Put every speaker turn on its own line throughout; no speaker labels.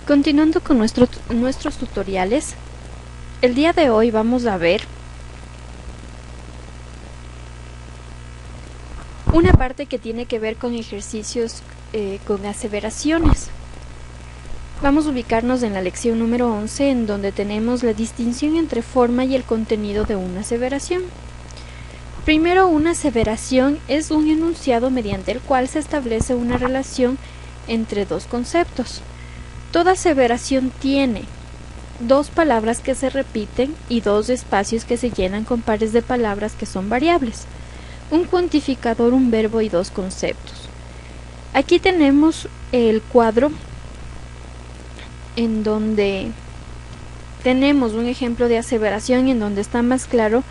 Continuando con nuestros tutoriales, el día de hoy vamos a ver una parte que tiene que ver con ejercicios con aseveraciones. Vamos a ubicarnos en la lección número 11, en donde tenemos la distinción entre forma y el contenido de una aseveración. Primero, una aseveración es un enunciado mediante el cual se establece una relación entre dos conceptos. Toda aseveración tiene dos palabras que se repiten y dos espacios que se llenan con pares de palabras que son variables, un cuantificador, un verbo y dos conceptos. Aquí tenemos el cuadro en donde tenemos un ejemplo de aseveración en donde está más claro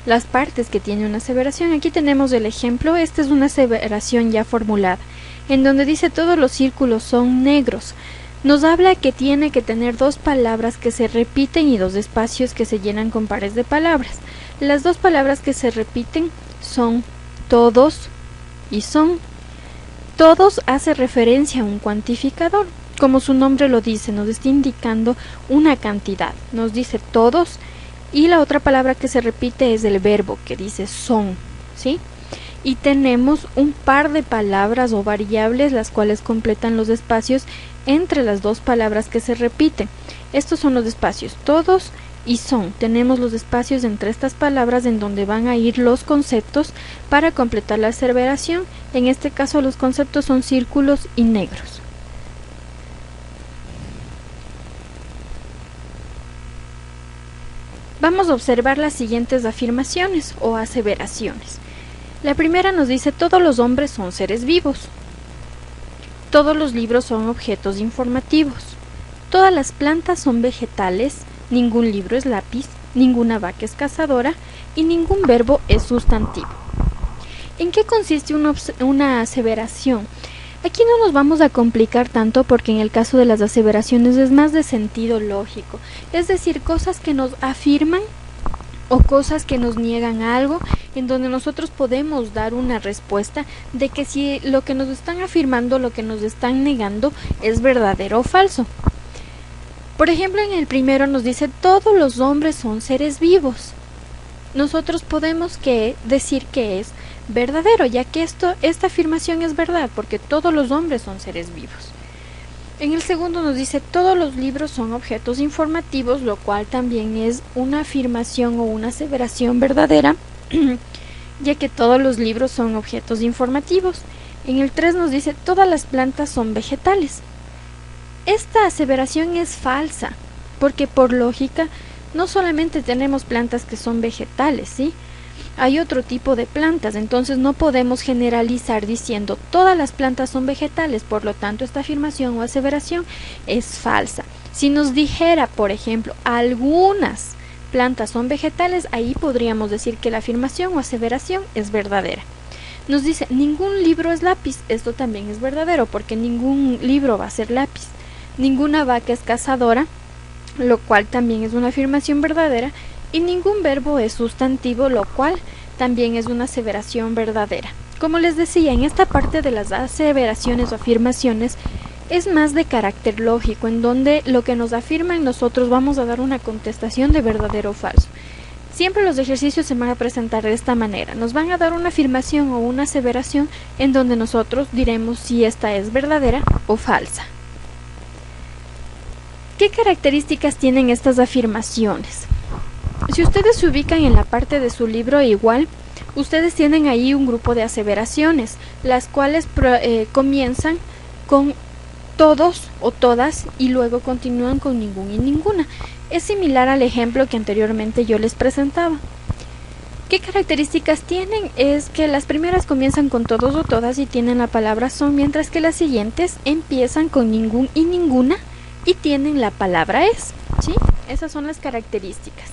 las partes que tiene una aseveración. Aquí tenemos el ejemplo. Esta es una aseveración ya formulada, en donde dice todos los círculos son negros. Nos habla que tiene que tener dos palabras que se repiten y dos espacios que se llenan con pares de palabras. Las dos palabras que se repiten son todos y son. Todos hace referencia a un cuantificador. Como su nombre lo dice, nos está indicando una cantidad. Nos dice todos, y la otra palabra que se repite es el verbo, que dice son, ¿sí? Y tenemos un par de palabras o variables, las cuales completan los espacios entre las dos palabras que se repiten. Estos son los espacios todos y son. Tenemos los espacios entre estas palabras en donde van a ir los conceptos para completar la aseveración. En este caso los conceptos son círculos y negros. Vamos a observar las siguientes afirmaciones o aseveraciones. La primera nos dice todos los hombres son seres vivos. Todos los libros son objetos informativos. Todas las plantas son vegetales. Ningún libro es lápiz. Ninguna vaca es cazadora. Y ningún verbo es sustantivo. ¿En qué consiste una aseveración? Aquí no nos vamos a complicar tanto porque en el caso de las aseveraciones es más de sentido lógico, es decir, cosas que nos afirman o cosas que nos niegan algo, en donde nosotros podemos dar una respuesta de que si lo que nos están afirmando, lo que nos están negando es verdadero o falso. Por ejemplo, en el primero nos dice todos los hombres son seres vivos. Nosotros podemos decir que es verdadero, ya que esta afirmación es verdad, porque todos los hombres son seres vivos. En el segundo nos dice todos los libros son objetos informativos, lo cual también es una afirmación o una aseveración verdadera, ya que todos los libros son objetos informativos. En el 3 nos dice todas las plantas son vegetales. Esta aseveración es falsa, porque por lógica no solamente tenemos plantas que son vegetales, ¿sí? Hay otro tipo de plantas, entonces no podemos generalizar diciendo todas las plantas son vegetales, por lo tanto esta afirmación o aseveración es falsa. Si nos dijera, por ejemplo, algunas plantas son vegetales, ahí podríamos decir que la afirmación o aseveración es verdadera. Nos dice ningún libro es lápiz, esto también es verdadero porque ningún libro va a ser lápiz. Ninguna vaca es cazadora, lo cual también es una afirmación verdadera, y ningún verbo es sustantivo, lo cual también es una aseveración verdadera. Como les decía, en esta parte de las aseveraciones o afirmaciones es más de carácter lógico, en donde lo que nos afirman nosotros vamos a dar una contestación de verdadero o falso. Siempre los ejercicios se van a presentar de esta manera, nos van a dar una afirmación o una aseveración en donde nosotros diremos si esta es verdadera o falsa. ¿Qué características tienen estas afirmaciones? Si ustedes se ubican en la parte de su libro, igual, ustedes tienen ahí un grupo de aseveraciones, las cuales comienzan con todos o todas y luego continúan con ningún y ninguna. Es similar al ejemplo que anteriormente yo les presentaba. ¿Qué características tienen? Es que las primeras comienzan con todos o todas y tienen la palabra son, mientras que las siguientes empiezan con ningún y ninguna y tienen la palabra es, ¿sí? Esas son las características.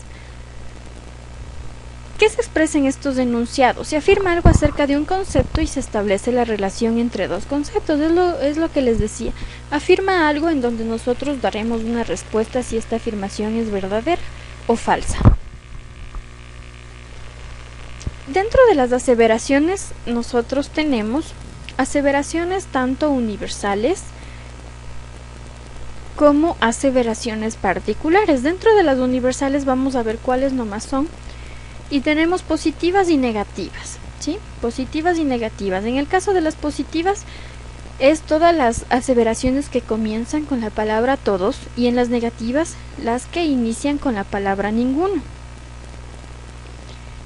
¿Qué se expresa en estos enunciados? Se afirma algo acerca de un concepto y se establece la relación entre dos conceptos. Es lo que les decía. Afirma algo en donde nosotros daremos una respuesta si esta afirmación es verdadera o falsa. Dentro de las aseveraciones nosotros tenemos aseveraciones tanto universales como aseveraciones particulares. Dentro de las universales vamos a ver cuáles nomás son. Y tenemos positivas y negativas, ¿sí? Positivas y negativas. En el caso de las positivas es todas las aseveraciones que comienzan con la palabra todos, y en las negativas las que inician con la palabra ninguno.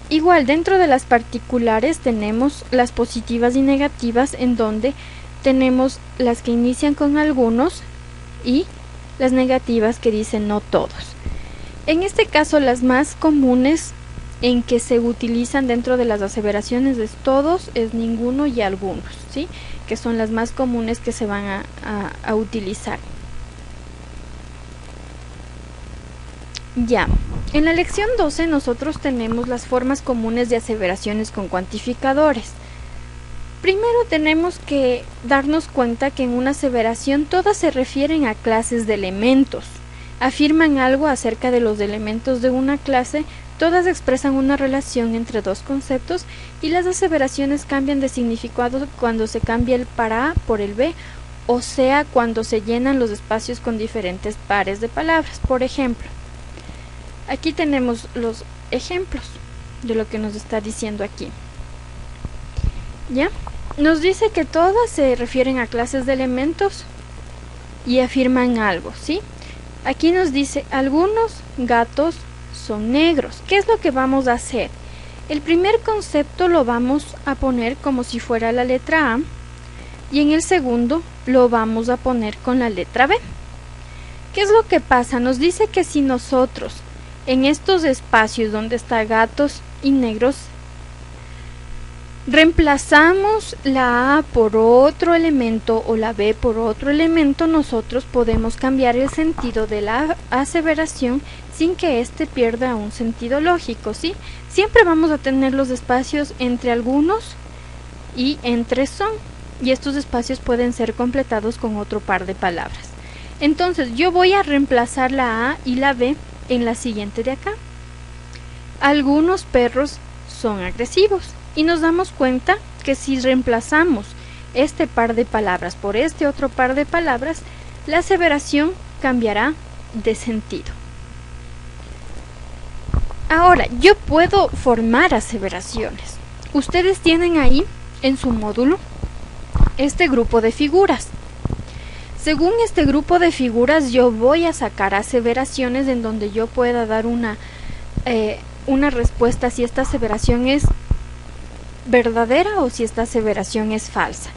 Igual, dentro de las particulares tenemos las positivas y negativas, en donde tenemos las que inician con algunos y las negativas que dicen no todos. En este caso, las más comunes en que se utilizan dentro de las aseveraciones es todos, es ninguno y algunos, ¿sí? Que son las más comunes que se van a utilizar. Ya, en la lección 12 nosotros tenemos las formas comunes de aseveraciones con cuantificadores. Primero tenemos que darnos cuenta que en una aseveración todas se refieren a clases de elementos. Afirman algo acerca de los elementos de una clase, todas expresan una relación entre dos conceptos, y las aseveraciones cambian de significado cuando se cambia el para A por el B, o sea, cuando se llenan los espacios con diferentes pares de palabras. Por ejemplo, aquí tenemos los ejemplos de lo que nos está diciendo aquí. ¿Ya? Nos dice que todas se refieren a clases de elementos y afirman algo, ¿sí? Aquí nos dice, algunos gatos son negros. ¿Qué es lo que vamos a hacer? El primer concepto lo vamos a poner como si fuera la letra A, y en el segundo lo vamos a poner con la letra B. ¿Qué es lo que pasa? Nos dice que si nosotros en estos espacios donde está gatos y negros reemplazamos la A por otro elemento o la B por otro elemento, nosotros podemos cambiar el sentido de la aseveración sin que éste pierda un sentido lógico, ¿sí? Siempre vamos a tener los espacios entre algunos y entre son, y estos espacios pueden ser completados con otro par de palabras. Entonces yo voy a reemplazar la A y la B en la siguiente de acá. Algunos perros son agresivos. Y nos damos cuenta que si reemplazamos este par de palabras por este otro par de palabras, la aseveración cambiará de sentido. Ahora, yo puedo formar aseveraciones. Ustedes tienen ahí en su módulo este grupo de figuras. Según este grupo de figuras, yo voy a sacar aseveraciones en donde yo pueda dar una respuesta si esta aseveración es verdadera o si esta aseveración es falsa.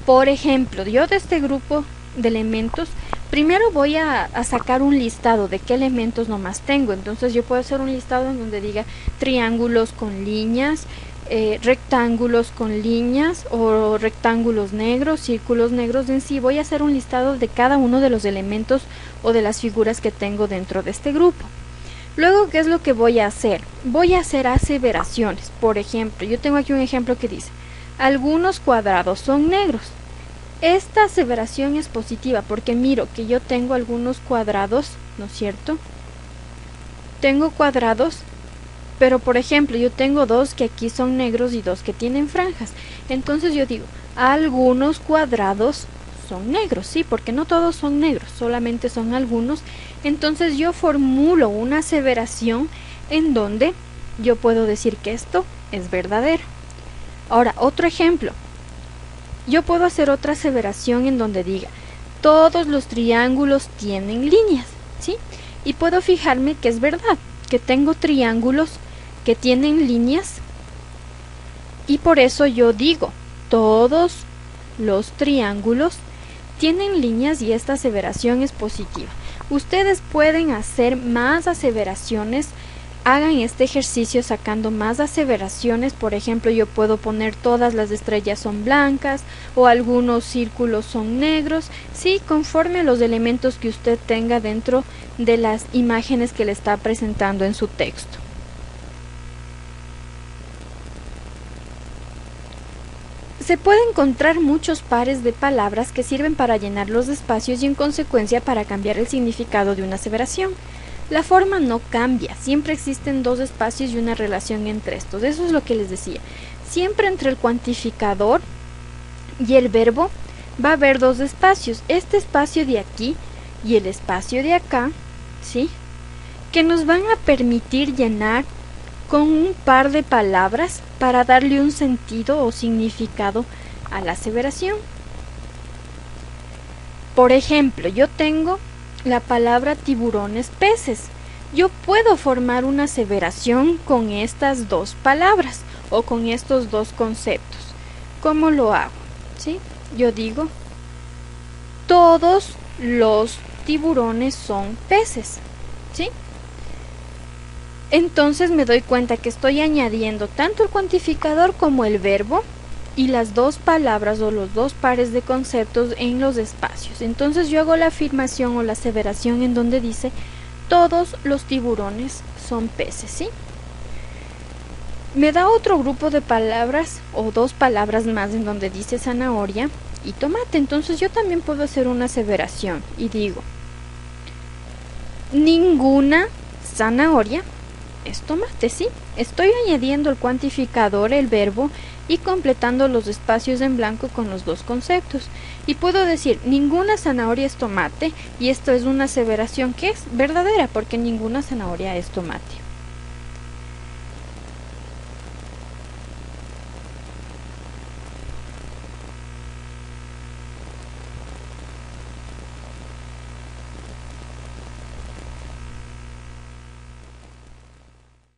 Por ejemplo, yo de este grupo de elementos, primero voy a sacar un listado de qué elementos nomás tengo. Entonces yo puedo hacer un listado en donde diga triángulos con líneas, rectángulos con líneas, o rectángulos negros, círculos negros. En sí voy a hacer un listado de cada uno de los elementos o de las figuras que tengo dentro de este grupo. Luego, ¿qué es lo que voy a hacer? Voy a hacer aseveraciones. Por ejemplo, yo tengo aquí un ejemplo que dice, algunos cuadrados son negros. Esta aseveración es positiva porque miro que yo tengo algunos cuadrados, ¿no es cierto? Tengo cuadrados, pero por ejemplo, yo tengo dos que aquí son negros y dos que tienen franjas. Entonces yo digo, algunos cuadrados son negros, sí, porque no todos son negros, solamente son algunos. Entonces yo formulo una aseveración en donde yo puedo decir que esto es verdadero. Ahora, otro ejemplo. Yo puedo hacer otra aseveración en donde diga, todos los triángulos tienen líneas, ¿sí? Y puedo fijarme que es verdad, que tengo triángulos que tienen líneas, y por eso yo digo, todos los triángulos tienen líneas, y esta aseveración es positiva. Ustedes pueden hacer más aseveraciones, hagan este ejercicio sacando más aseveraciones. Por ejemplo, yo puedo poner todas las estrellas son blancas o algunos círculos son negros, sí, conforme a los elementos que usted tenga dentro de las imágenes que le está presentando en su texto. Se pueden encontrar muchos pares de palabras que sirven para llenar los espacios y en consecuencia para cambiar el significado de una aseveración. La forma no cambia, siempre existen dos espacios y una relación entre estos. Eso es lo que les decía. Siempre entre el cuantificador y el verbo va a haber dos espacios. Este espacio de aquí y el espacio de acá, ¿sí? Que nos van a permitir llenar con un par de palabras para darle un sentido o significado a la aseveración. Por ejemplo, yo tengo la palabra tiburones peces. Yo puedo formar una aseveración con estas dos palabras o con estos dos conceptos. ¿Cómo lo hago? ¿Sí? Yo digo, todos los tiburones son peces. ¿Sí? Entonces me doy cuenta que estoy añadiendo tanto el cuantificador como el verbo y las dos palabras o los dos pares de conceptos en los espacios. Entonces yo hago la afirmación o la aseveración en donde dice todos los tiburones son peces, ¿sí? Me da otro grupo de palabras o dos palabras más en donde dice zanahoria y tomate. Entonces yo también puedo hacer una aseveración y digo, ninguna zanahoria es tomate, ¿sí? Estoy añadiendo el cuantificador, el verbo y completando los espacios en blanco con los dos conceptos. Y puedo decir, ninguna zanahoria es tomate, y esto es una aseveración que es verdadera porque ninguna zanahoria es tomate.